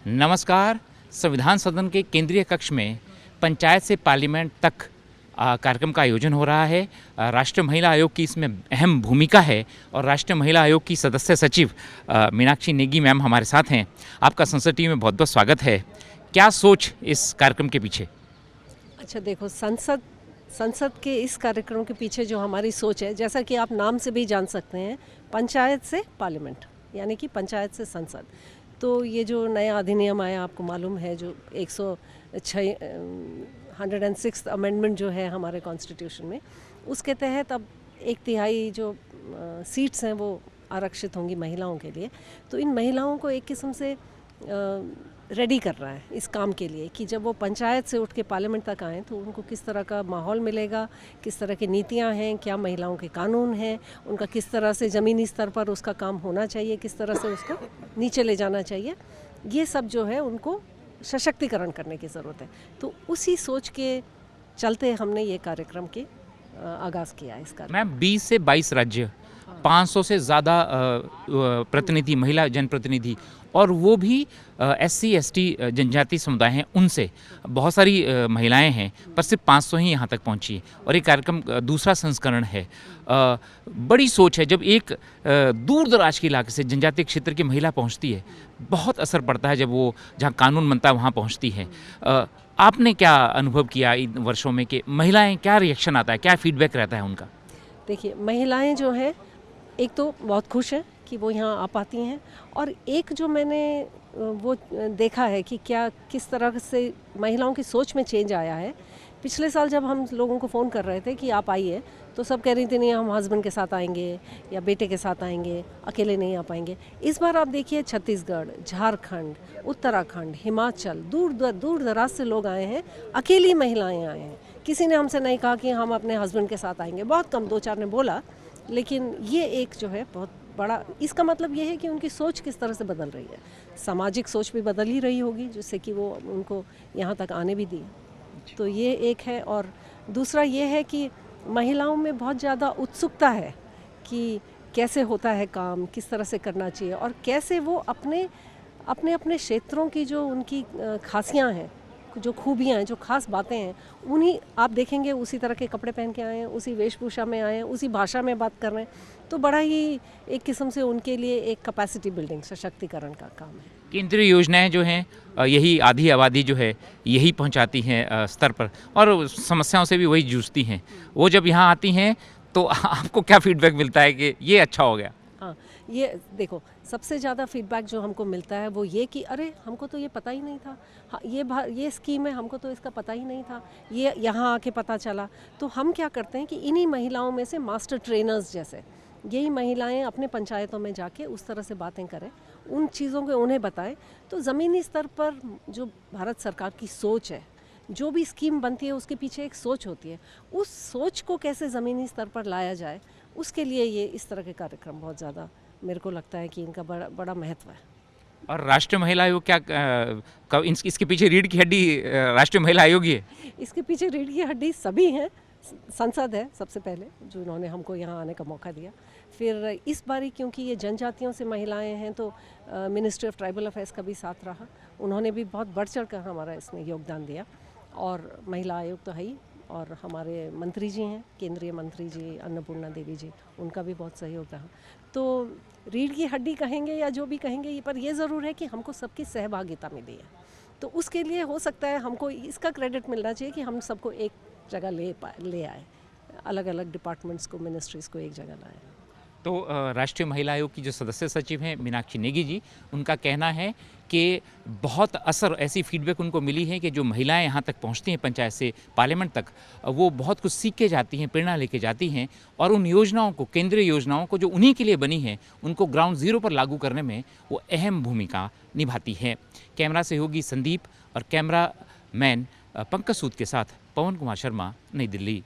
नमस्कार। संविधान सदन के केंद्रीय कक्ष में पंचायत से पार्लियामेंट तक कार्यक्रम का आयोजन हो रहा है। राष्ट्रीय महिला आयोग की इसमें अहम भूमिका है और राष्ट्रीय महिला आयोग की सदस्य सचिव मीनाक्षी नेगी मैम हमारे साथ हैं। आपका संसद टीवी में बहुत बहुत स्वागत है। क्या सोच इस कार्यक्रम के पीछे? अच्छा देखो, संसद के इस कार्यक्रम के पीछे जो हमारी सोच है, जैसा कि आप नाम से भी जान सकते हैं, पंचायत से पार्लियामेंट यानी कि पंचायत से संसद। तो ये जो नया अधिनियम आया, आपको मालूम है, जो 106 अमेंडमेंट जो है हमारे कॉन्स्टिट्यूशन में, उसके तहत अब 1/3 जो सीट्स हैं वो आरक्षित होंगी महिलाओं के लिए। तो इन महिलाओं को एक किस्म से रेडी कर रहा है इस काम के लिए कि जब वो पंचायत से उठ के पार्लियामेंट तक आएँ तो उनको किस तरह का माहौल मिलेगा, किस तरह की नीतियां हैं, क्या महिलाओं के कानून हैं, उनका किस तरह से ज़मीनी स्तर पर उसका काम होना चाहिए, किस तरह से उसको नीचे ले जाना चाहिए, ये सब जो है उनको सशक्तिकरण करने की ज़रूरत है। तो उसी सोच के चलते हमने ये कार्यक्रम के आगाज़ किया है। इसका मैम 20 से 22 राज्य, 500 से ज़्यादा प्रतिनिधि, महिला जनप्रतिनिधि, और वो भी SC ST जनजाति समुदाय हैं, उनसे बहुत सारी महिलाएं हैं, पर सिर्फ 500 ही यहाँ तक पहुँची है। और ये कार्यक्रम दूसरा संस्करण है। बड़ी सोच है। जब एक दूर दराज के इलाके से जनजातीय क्षेत्र की महिला पहुँचती है, बहुत असर पड़ता है। जब वो जहाँ कानून बनता है वहाँ पहुँचती है। आपने क्या अनुभव किया इन वर्षों में कि महिलाएं, क्या रिएक्शन आता है, क्या फीडबैक रहता है उनका? देखिए, महिलाएं जो हैं, एक तो बहुत खुश हैं कि वो यहाँ आ पाती हैं, और एक जो मैंने वो देखा है कि क्या किस तरह से महिलाओं की सोच में चेंज आया है। पिछले साल जब हम लोगों को फ़ोन कर रहे थे कि आप आइए, तो सब कह रही थी नहीं, हम हस्बैंड के साथ आएंगे या बेटे के साथ आएंगे, अकेले नहीं आ पाएंगे। इस बार आप देखिए, छत्तीसगढ़, झारखंड, उत्तराखंड, हिमाचल, दूर दराज से लोग आए हैं, अकेली महिलाएं आए हैं। किसी ने हमसे नहीं कहा कि हम अपने हस्बैंड के साथ आएंगे, बहुत कम 2-4 ने बोला, लेकिन ये एक जो है बहुत बड़ा, इसका मतलब ये है कि उनकी सोच किस तरह से बदल रही है। सामाजिक सोच भी बदल ही रही होगी, जिससे कि वो उनको यहाँ तक आने भी दिए। तो ये एक है। और दूसरा ये है कि महिलाओं में बहुत ज़्यादा उत्सुकता है कि कैसे होता है काम, किस तरह से करना चाहिए, और कैसे वो अपने अपने क्षेत्रों की जो उनकी खासियाँ हैं, जो खूबियाँ हैं, जो खास बातें हैं, उन्हीं आप देखेंगे उसी तरह के कपड़े पहन के आए हैं, उसी वेशभूषा में आए हैं, उसी भाषा में बात कर रहे हैं। तो बड़ा ही एक किस्म से उनके लिए एक कैपेसिटी बिल्डिंग, सशक्तिकरण का काम है। केंद्रीय योजनाएं जो हैं, यही आधी आबादी जो है यही पहुंचाती हैं स्तर पर, और समस्याओं से भी वही जूझती हैं। वो जब यहाँ आती हैं तो आपको क्या फीडबैक मिलता है कि ये अच्छा हो गया? हाँ, ये देखो, सबसे ज़्यादा फीडबैक जो हमको मिलता है वो ये कि अरे, हमको तो ये पता ही नहीं था। हाँ, ये स्कीम है, हमको तो इसका पता ही नहीं था, ये यहाँ आके पता चला। तो हम क्या करते हैं कि इन्हीं महिलाओं में से मास्टर ट्रेनर्स जैसे यही महिलाएं अपने पंचायतों में जाके उस तरह से बातें करें, उन चीज़ों को उन्हें बताएं। तो ज़मीनी स्तर पर जो भारत सरकार की सोच है, जो भी स्कीम बनती है उसके पीछे एक सोच होती है। उस सोच को कैसे ज़मीनी स्तर पर लाया जाए, उसके लिए ये इस तरह के कार्यक्रम बहुत ज़्यादा, मेरे को लगता है कि इनका बड़ा महत्व है। और राष्ट्रीय महिला आयोग क्या इसके पीछे रीढ़ की हड्डी राष्ट्रीय महिला आयोग ही है? इसके पीछे रीढ़ की हड्डी सभी हैं। संसद है सबसे पहले, जो इन्होंने हमको यहाँ आने का मौका दिया। फिर इस बारी क्योंकि ये जनजातियों से महिलाएं हैं, तो मिनिस्ट्री ऑफ ट्राइबल अफेयर्स का भी साथ रहा, उन्होंने भी बहुत बढ़ चढ़ कर हमारा इसमें योगदान दिया। और महिला आयोग तो है ही, और हमारे मंत्री जी हैं, केंद्रीय मंत्री जी अन्नपूर्णा देवी जी, उनका भी बहुत सहयोग रहा। तो रीढ़ की हड्डी कहेंगे या जो भी कहेंगे, पर ये ज़रूर है कि हमको सबकी सहभागिता मिली है। तो उसके लिए हो सकता है हमको इसका क्रेडिट मिलना चाहिए कि हम सबको एक जगह ले आए, अलग अलग डिपार्टमेंट्स को, मिनिस्ट्रीज़ को एक जगह लाए। तो राष्ट्रीय महिला आयोग की जो सदस्य सचिव हैं मीनाक्षी नेगी जी, उनका कहना है कि बहुत असर, ऐसी फीडबैक उनको मिली है कि जो महिलाएं यहाँ तक पहुँचती हैं पंचायत से पार्लियामेंट तक, वो बहुत कुछ सीख के जाती हैं, प्रेरणा लेके जाती हैं, और उन योजनाओं को, केंद्रीय योजनाओं को जो उन्हीं के लिए बनी हैं, उनको ग्राउंड ज़ीरो पर लागू करने में वो अहम भूमिका निभाती हैं। कैमरा सहयोगी संदीप और कैमरा मैन पंकज सूद के साथ पवन कुमार शर्मा, नई दिल्ली।